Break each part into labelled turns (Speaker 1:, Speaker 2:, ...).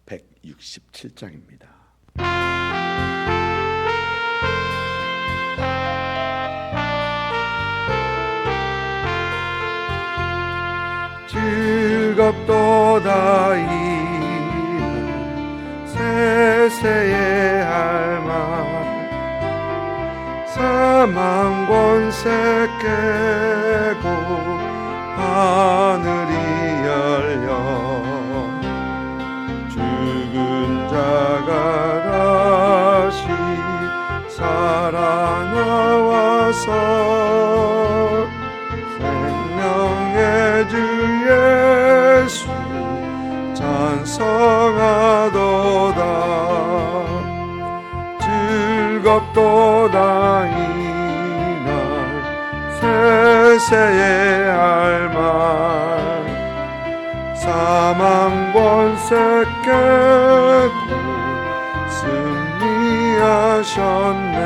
Speaker 1: 167장입니다. 즐겁도다 이는 세세의 할망 사망 권세 깨고 하늘이 열려 죽은 자가 다시 살아나와서 생명의 주 예수 찬송하도다. 즐겁도다 이날 세세의 할망 사망 권세 깨고 승리하셨네.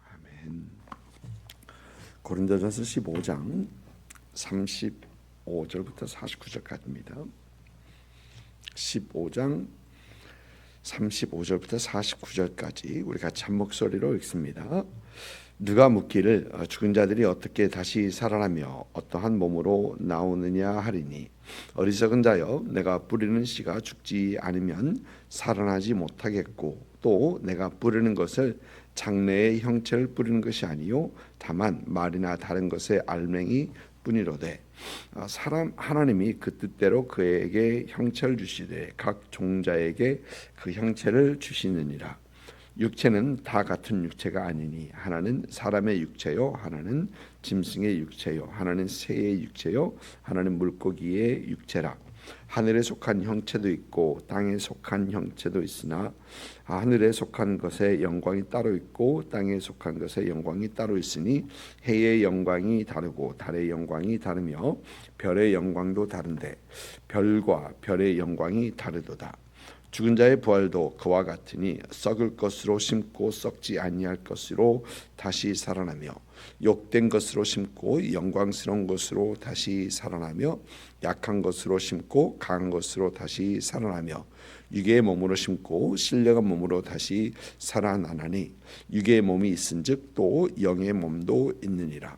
Speaker 1: 아멘. 고린도전서 15장 35절부터 49절까지입니다. 15장 35절부터 49절까지 우리 같이 한 목소리로 읽습니다. 누가 묻기를 죽은 자들이 어떻게 다시 살아나며 어떠한 몸으로 나오느냐 하리니 어리석은 자여 내가 뿌리는 씨가 죽지 않으면 살아나지 못하겠고 또 내가 뿌리는 것을 장래의 형체를 뿌리는 것이 아니요 다만 말이나 다른 것의 알맹이 뿐이로되 사람 하나님이 그 뜻대로 그에게 형체를 주시되 각 종자에게 그 형체를 주시느니라. 육체는 다 같은 육체가 아니니 하나는 사람의 육체요 하나는 짐승의 육체요 하나는 새의 육체요 하나는 물고기의 육체라. 하늘에 속한 형체도 있고 땅에 속한 형체도 있으나 하늘에 속한 것의 영광이 따로 있고 땅에 속한 것의 영광이 따로 있으니 해의 영광이 다르고 달의 영광이 다르며 별의 영광도 다른데 별과 별의 영광이 다르도다. 죽은 자의 부활도 그와 같으니 썩을 것으로 심고 썩지 아니할 것으로 다시 살아나며 욕된 것으로 심고 영광스러운 것으로 다시 살아나며 약한 것으로 심고 강한 것으로 다시 살아나며 육의 몸으로 심고 신령한 몸으로 다시 살아나나니 육의 몸이 있은즉 또 영의 몸도 있느니라.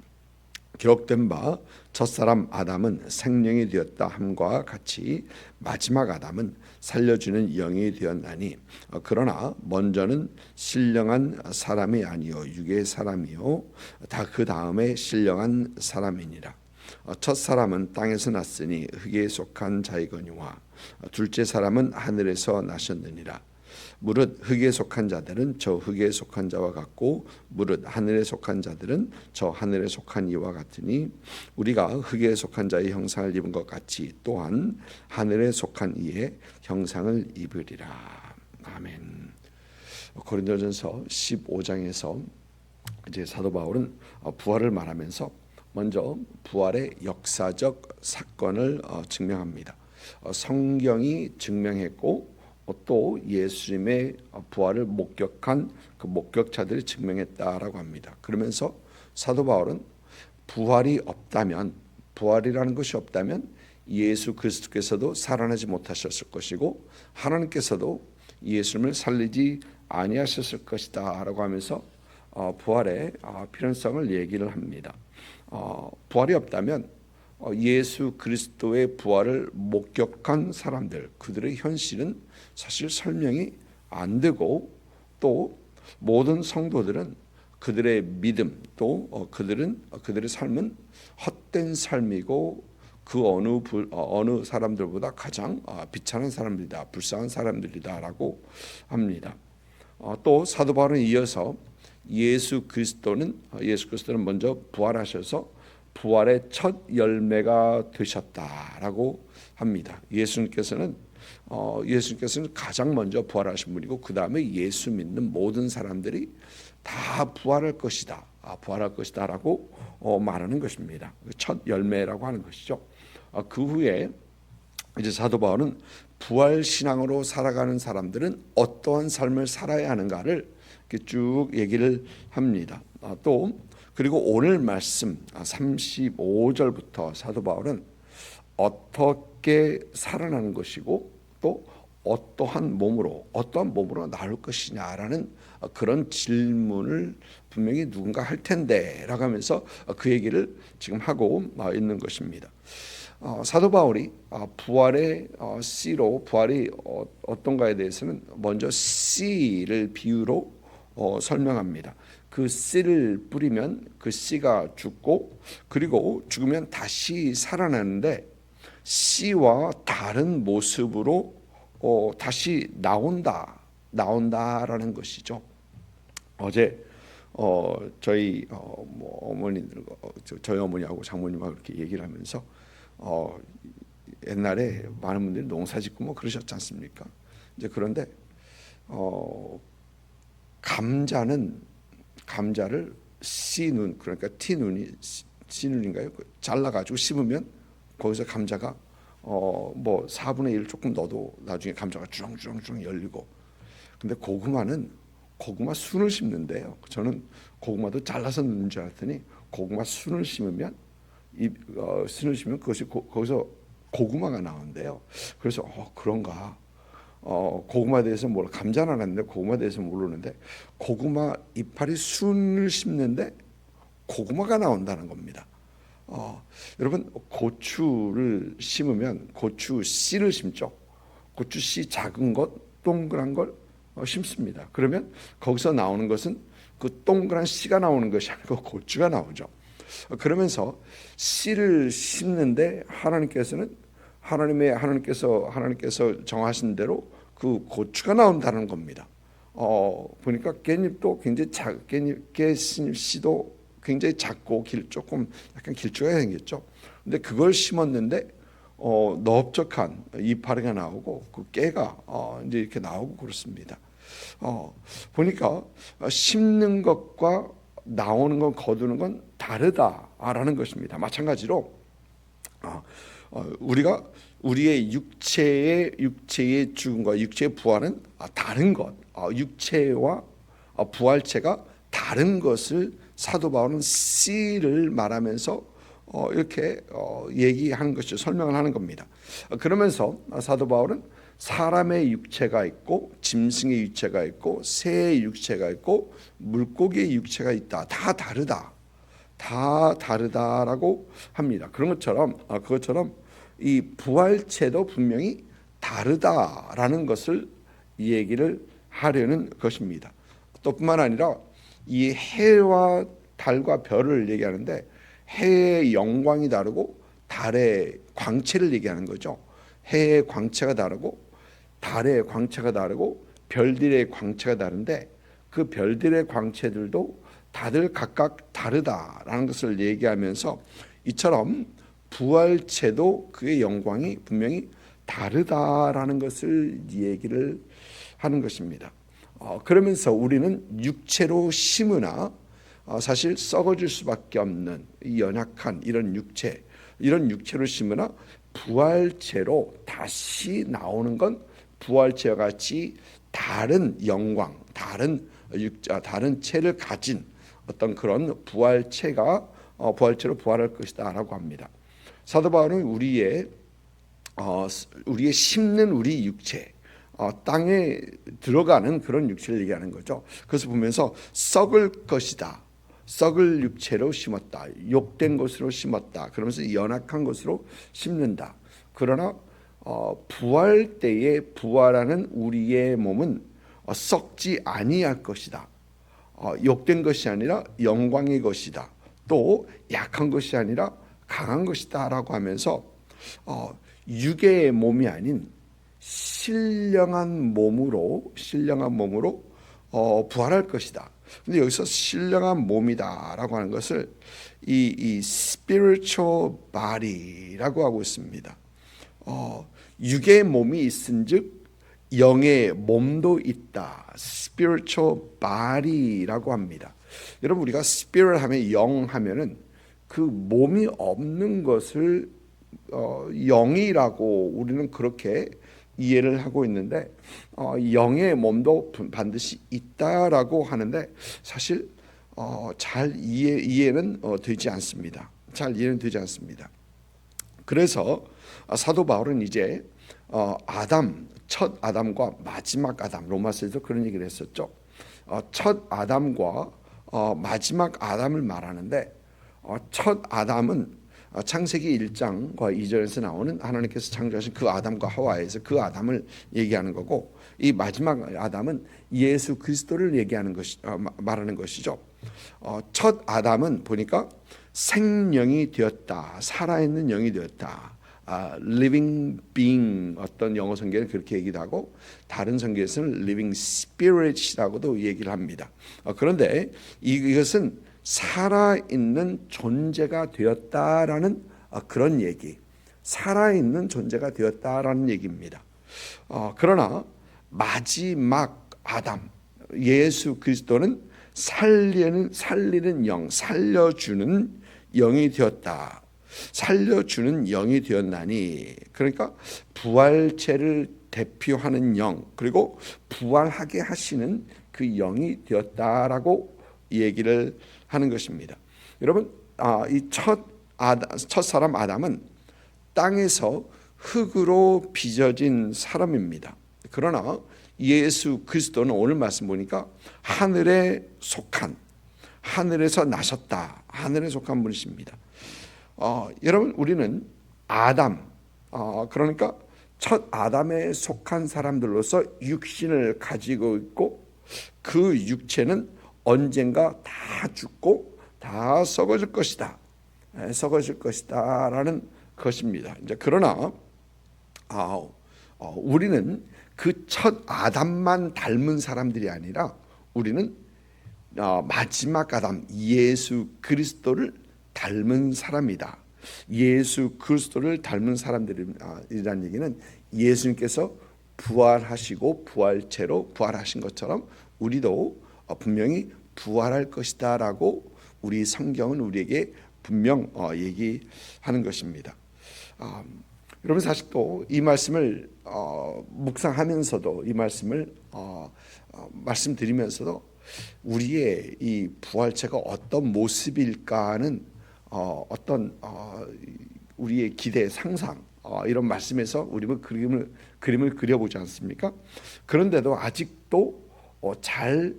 Speaker 1: 기록된 바 첫사람 아담은 생명이 되었다 함과 같이 마지막 아담은 살려주는 영이 되었나니 그러나 먼저는 신령한 사람이 아니요 육의 사람이요 다 그 다음에 신령한 사람이니라. 첫 사람은 땅에서 났으니 흙에 속한 자이거니와 둘째 사람은 하늘에서 나셨느니라. 무릇 흙에 속한 자들은 저 흙에 속한 자와 같고 무릇 하늘에 속한 자들은 저 하늘에 속한 이와 같으니 우리가 흙에 속한 자의 형상을 입은 것 같이 또한 하늘에 속한 이의 형상을 입으리라. 아멘. 고린도전서 15장에서 이제 사도 바울은 부활을 말하면서 먼저 부활의 역사적 사건을 증명합니다. 성경이 증명했고 또 예수님의 부활을 목격한 그 목격자들이 증명했다라고 합니다. 그러면서 사도 바울은 부활이 없다면, 부활이라는 것이 없다면 예수 그리스도께서도 살아나지 못하셨을 것이고 하나님께서도 예수님을 살리지 아니하셨을 것이다라고 하면서 부활의 필연성을 얘기를 합니다. 부활이 없다면 예수 그리스도의 부활을 목격한 사람들, 그들의 현실은 사실 설명이 안 되고 또 모든 성도들은 그들의 믿음 또 그들의 삶은 헛된 삶이고 그 어느 사람들보다 가장 비참한 사람들이다, 불쌍한 사람들이다라고 합니다. 또 사도 바울은 이어서 예수 그리스도는 먼저 부활하셔서 부활의 첫 열매가 되셨다라고 합니다. 예수님께서는 가장 먼저 부활하신 분이고 그 다음에 예수 믿는 모든 사람들이 다 부활할 것이다, 부활할 것이다라고 말하는 것입니다. 첫 열매라고 하는 것이죠. 그 후에 이제 사도 바울은 부활 신앙으로 살아가는 사람들은 어떠한 삶을 살아야 하는가를 이렇게 쭉 얘기를 합니다. 또 그리고 오늘 말씀 35절부터 사도 바울은 어떻게 살아나는 것이고 또 어떠한 몸으로 나올 것이냐라는 그런 질문을 분명히 누군가 할 텐데라고 하면서 그 얘기를 지금 하고 있는 것입니다. 사도 바울이 부활의 씨로 부활이 어떤가에 대해서는 먼저 씨를 비유로 설명합니다. 그 씨를 뿌리면 그 씨가 죽고 그리고 죽으면 다시 살아나는데 씨와 다른 모습으로 다시 나온다라는 것이죠. 어제 저희 어머니들 저희 어머니하고 장모님하고 그렇게 얘기를 하면서 옛날에 많은 분들이 농사짓고 뭐 그러셨지 않습니까? 이제 그런데 감자를 씨눈 그러니까 씨눈인가요? 잘라가지고 씹으면 거기서 감자가 뭐 4분의 1 조금 넣어도 나중에 감자가 주렁주렁 열리고, 근데 고구마 순을 심는데요. 저는 고구마도 잘라서 넣는 줄 알았더니 고구마 순을 심으면 그것이 거기서 고구마가 나온대요. 그래서 그런가. 고구마에 대해서 감자는 알았는데 고구마에 대해서 모르는데 고구마 이파리 순을 심는데 고구마가 나온다는 겁니다. 여러분 고추를 심으면 고추 씨를 심죠. 고추 씨 작은 것 동그란 걸 심습니다. 그러면 거기서 나오는 것은 그 동그란 씨가 나오는 것이 아니고 고추가 나오죠. 그러면서 씨를 심는데 하나님께서 정하신 대로 그 고추가 나온다는 겁니다. 보니까 깻잎도 굉장히 깻잎 씨도 굉장히 작고 조금 약간 길쭉하게 생겼죠. 근데 그걸 심었는데 넓적한 이파리가 나오고 그 깨가 이제 이렇게 나오고 그렇습니다. 보니까 심는 것과 나오는 것 거두는 건 다르다라는 것입니다. 마찬가지로 우리가 우리의 육체의 죽음과 육체의 부활은 다른 것, 육체와 부활체가 다른 것을 사도 바울은 씨를 말하면서 이렇게 얘기하는 것을 설명을 하는 겁니다. 그러면서 사도 바울은 사람의 육체가 있고 짐승의 육체가 있고 새의 육체가 있고 물고기의 육체가 있다. 다 다르다라고 합니다. 그것처럼 이 부활체도 분명히 다르다라는 것을 얘기를 하려는 것입니다. 또 뿐만 아니라 이 해와 달과 별을 얘기하는데 해의 영광이 다르고 달의 광채를 얘기하는 거죠. 해의 광채가 다르고 달의 광채가 다르고 별들의 광채가 다른데 그 별들의 광채들도 다들 각각 다르다라는 것을 얘기하면서 이처럼 부활체도 그의 영광이 분명히 다르다라는 것을 얘기를 하는 것입니다. 그러면서 우리는 육체로 심으나 사실 썩어질 수밖에 없는 연약한 이런 육체로 심으나 부활체로 다시 나오는 건 부활체와 같이 다른 영광, 다른 체를 가진 어떤 그런 부활체로 부활할 것이다라고 합니다. 사도 바울은 우리의 심는 우리 육체, 땅에 들어가는 그런 육체를 얘기하는 거죠. 그래서 보면서 썩을 것이다, 썩을 육체로 심었다, 욕된 것으로 심었다, 그러면서 연약한 것으로 심는다. 그러나 부활 때에 부활하는 우리의 몸은 썩지 아니할 것이다. 욕된 것이 아니라 영광의 것이다. 또 약한 것이 아니라 강한 것이다라고 하면서 육의 몸이 아닌 신령한 몸으로 부활할 것이다. 근데 여기서 신령한 몸이다라고 하는 것을 이 spiritual body라고 하고 있습니다. 육의 몸이 있은즉 영의 몸도 있다. spiritual body라고 합니다. 여러분 우리가 spirit 하면 영 하면은 그 몸이 없는 것을 영이라고 우리는 그렇게 이해를 하고 있는데 영의 몸도 반드시 있다라고 하는데 사실 잘 이해는 되지 않습니다. 잘 이해는 되지 않습니다. 그래서 사도 바울은 이제 첫 아담과 마지막 아담, 로마서에서 그런 얘기를 했었죠. 첫 아담과 마지막 아담을 말하는데, 첫 아담은 창세기 1장과 2절에서 나오는 하나님께서 창조하신 그 아담과 하와에서 그 아담을 얘기하는 거고, 이 마지막 아담은 예수 그리스도를 얘기하는 것이 말하는 것이죠. 첫 아담은 보니까 생명이 되었다, 살아있는 영이 되었다. living being, 어떤 영어 성경은 그렇게 얘기도 하고 다른 성경에서는 living spirit이라고도 얘기를 합니다. 그런데 이것은 살아있는 존재가 되었다라는 그런 얘기, 살아있는 존재가 되었다라는 얘기입니다. 그러나 마지막 아담, 예수 그리스도는 살리는 영, 살려주는 영이 되었다. 살려주는 영이 되었나니, 그러니까 부활체를 대표하는 영, 그리고 부활하게 하시는 그 영이 되었다라고 얘기를 하는 것입니다. 여러분, 이 첫 사람 아담은 땅에서 흙으로 빚어진 사람입니다. 그러나 예수 그리스도는 오늘 말씀 보니까 하늘에 속한, 하늘에서 나셨다, 하늘에 속한 분이십니다. 여러분, 우리는 아담, 그러니까 첫 아담에 속한 사람들로서 육신을 가지고 있고, 그 육체는 언젠가 다 죽고 다 썩어질 것이다, 썩어질 것이다라는 것입니다. 이제 그러나 우리는 그 첫 아담만 닮은 사람들이 아니라 우리는 마지막 아담 예수 그리스도를 닮은 사람이다. 예수 그리스도를 닮은 사람들이라는 얘기는 예수님께서 부활하시고 부활체로 부활하신 것처럼 우리도 분명히 부활할 것이다라고 우리 성경은 우리에게 분명 얘기하는 것입니다. 여러분, 사실 또 이 말씀을 묵상하면서도, 이 말씀을 말씀드리면서도 우리의 이 부활체가 어떤 모습일까는 어떤 우리의 기대, 상상, 이런 말씀에서 우리는 그림을 그려보지 않습니까? 그런데도 아직도 잘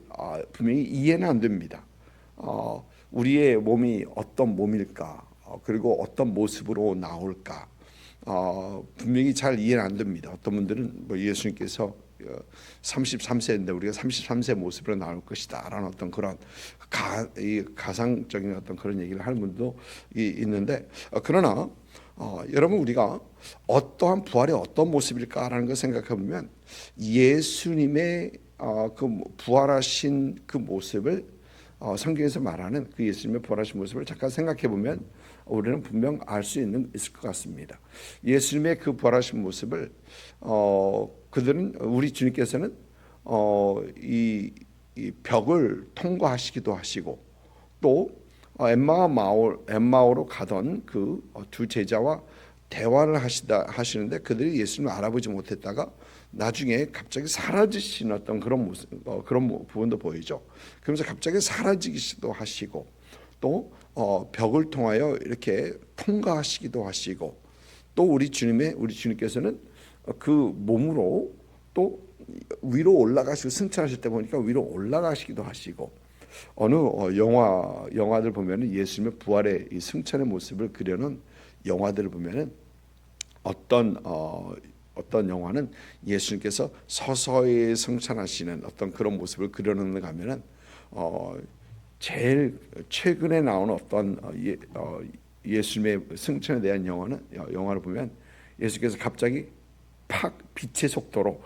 Speaker 1: 분명히 이해는 안 됩니다. 우리의 몸이 어떤 몸일까, 그리고 어떤 모습으로 나올까, 분명히 잘 이해는 안 됩니다. 어떤 분들은 예수님께서 33세인데 우리가 33세 모습으로 나올 것이다 라는 어떤 그런 가상적인 어떤 그런 얘기를 하는 분도 있는데, 그러나 여러분, 우리가 어떠한 부활의 어떤 모습일까라는 걸 생각해 보면 예수님의 그 부활하신 그 모습을, 성경에서 말하는 그 예수님의 부활하신 모습을 잠깐 생각해 보면 우리는 분명 알 수 있을 것 같습니다. 예수님의 그 부활하신 모습을 그들은, 우리 주님께서는 이 벽을 통과하시기도 하시고, 또 엠마오로 가던 그 두 제자와 대화를 하시는데 그들이 예수님을 알아보지 못했다가 나중에 갑자기 사라지시는 어떤 그런 모습, 그런 부분도 보이죠. 그러면서 갑자기 사라지기도 하시고, 또 벽을 통하여 이렇게 통과하시기도 하시고, 또 우리 주님께서는 그 몸으로 또 위로 올라가시고, 승천하실 때 보니까 위로 올라가시기도 하시고, 어느 영화들 보면은 예수님의 부활의 이 승천의 모습을 그려놓은 영화들을 보면은 어떤 영화는 예수님께서 서서히 승천하시는 어떤 그런 모습을 그려놓는 가 하면은 제일 최근에 나온 어떤 예수님의 승천에 대한 영화를 보면 예수께서 갑자기 팍 빛의 속도로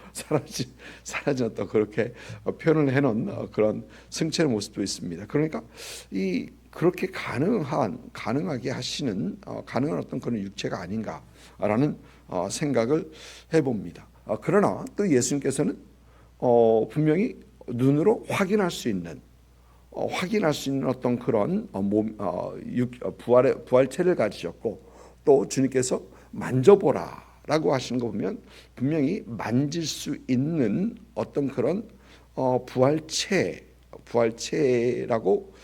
Speaker 1: 사라진 어떤 그렇게 표현을 해놓은 그런 승천의 모습도 있습니다. 그러니까 그렇게 가능하게 하시는 가능한 어떤 그런 육체가 아닌가라는 생각을 해봅니다. 그러나 또 예수님께서는 분명히 눈으로 확인할 수 있는 어떤 그런 부활체를 가지셨고, 또 주님께서 만져보라라고 하시는 거 보면 분명히 만질 수 있는 어떤 그런 부활체라고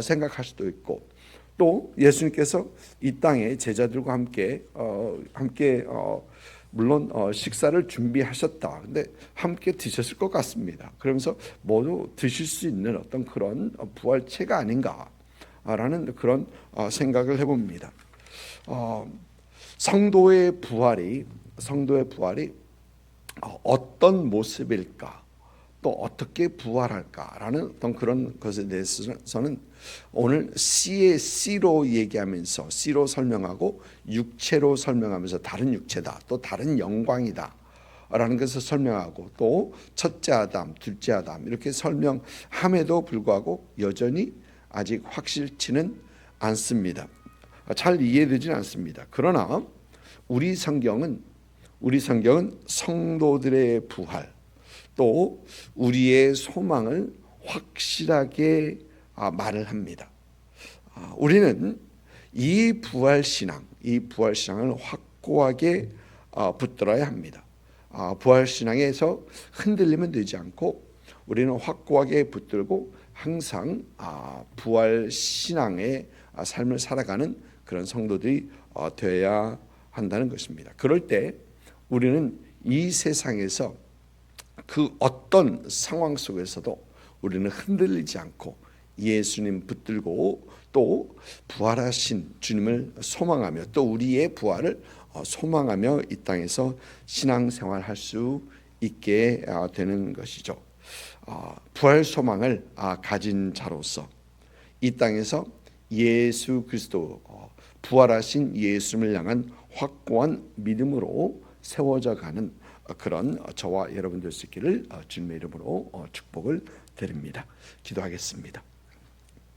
Speaker 1: 생각할 수도 있고, 또 예수님께서 이 땅에 제자들과 함께 물론 식사를 준비하셨다. 근데 함께 드셨을 것 같습니다. 그러면서 모두 드실 수 있는 어떤 그런 부활체가 아닌가라는 그런 생각을 해봅니다. 성도의 부활이 어떤 모습일까, 또 어떻게 부활할까라는 어떤 그런 것에 대해서는 오늘 C의 C로 얘기하면서, C로 설명하고 육체로 설명하면서 다른 육체다, 또 다른 영광이다 라는 것을 설명하고, 또 첫째 아담, 둘째 아담 이렇게 설명함에도 불구하고 여전히 아직 확실치는 않습니다. 잘 이해되지는 않습니다. 그러나 우리 성경은 성도들의 부활, 또 우리의 소망을 확실하게 말을 합니다. 우리는 이 부활신앙을 확고하게 붙들어야 합니다. 부활신앙에서 흔들리면 되지 않고 우리는 확고하게 붙들고 항상 부활신앙의 삶을 살아가는 그런 성도들이 되어야 한다는 것입니다. 그럴 때 우리는 이 세상에서 그 어떤 상황 속에서도 우리는 흔들리지 않고 예수님 붙들고, 또 부활하신 주님을 소망하며, 또 우리의 부활을 소망하며 이 땅에서 신앙생활할 수 있게 되는 것이죠. 부활 소망을 가진 자로서 이 땅에서 예수 그리스도, 부활하신 예수님을 향한 확고한 믿음으로 세워져 가는 그런 저와 여러분 될 수 있기를 주님의 이름으로 축복을 드립니다. 기도하겠습니다.